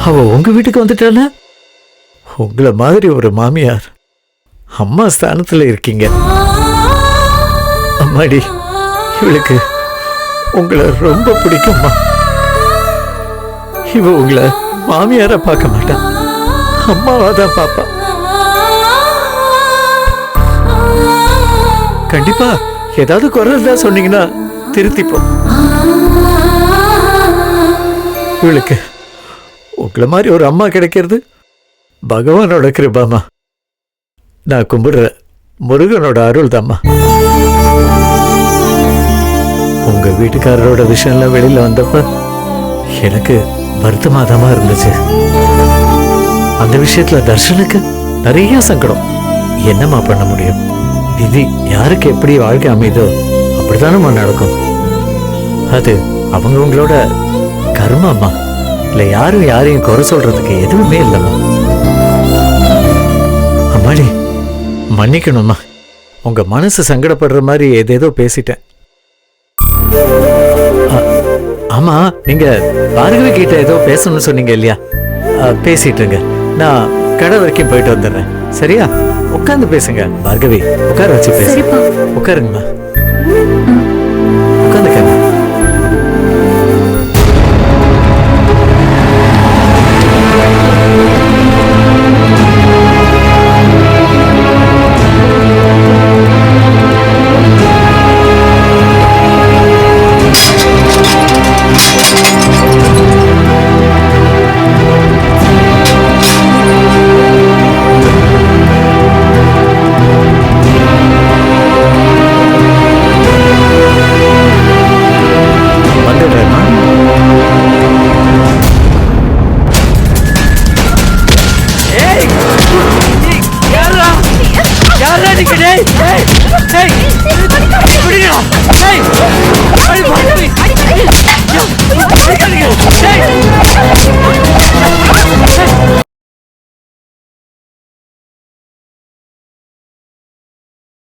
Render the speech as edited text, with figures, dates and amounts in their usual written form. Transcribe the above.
அவ உங்க வீட்டுக்கு வந்துட்டால? உங்களை மாதிரி ஒரு மாமியார் அம்மா ஸ்தானத்துல இருக்கீங்க. அம்மாடி, இவளுக்கு உங்களை ரொம்ப பிடிக்கும்மா. இவ உங்களை மாமியார பார்க்க மாட்டான், அம்மாவா தான் பாப்பா. கண்டிப்பா ஏதாவது குரல் தான் சொன்னீங்கன்னா திருத்திப்போம். இவளுக்கு உங்களை மாதிரி ஒரு அம்மா கிடைக்கிறது பகவானோட கிருபாமா. நான் கும்பிடுற முருகனோட அருள் தாம்மா. உங்க வீட்டுக்காரரோட விஷயம்லாம் வெளியில வந்தப்ப எனக்கு வருத்தமாதமா இருந்துச்சு. அந்த விஷயத்துல தர்ஷனுக்கு நிறைய சங்கடம். என்னம்மா பண்ண முடியும்? விதி யாருக்கு எப்படி வாழ்க்கை அமைதோ அப்படித்தானம்மா நடக்கும். அது அவங்களோட கர்மம்மா. இல்ல யாரும் யாரையும் குறை சொல்றதுக்கு எதுவுமே இல்லம்மா. அம்மாடி, மன்னிக்கணும்மா. உங்க மனசு சங்கடப்படுற மாதிரி ஏதேதோ பேசிட்டேன். ஆமா, நீங்க பார்கவி கிட்ட ஏதோ பேசணும்னு சொன்னீங்க இல்லையா? பேசிட்டுங்க. நான் கடை வரைக்கும் போயிட்டு வந்துடுறேன். சரியா? உட்கார்ந்து பேசுங்க. பார்கவி, உட்கார வச்சு பேசு. உட்காருங்கம்மா. உட்காந்துக்கங்க. Hey!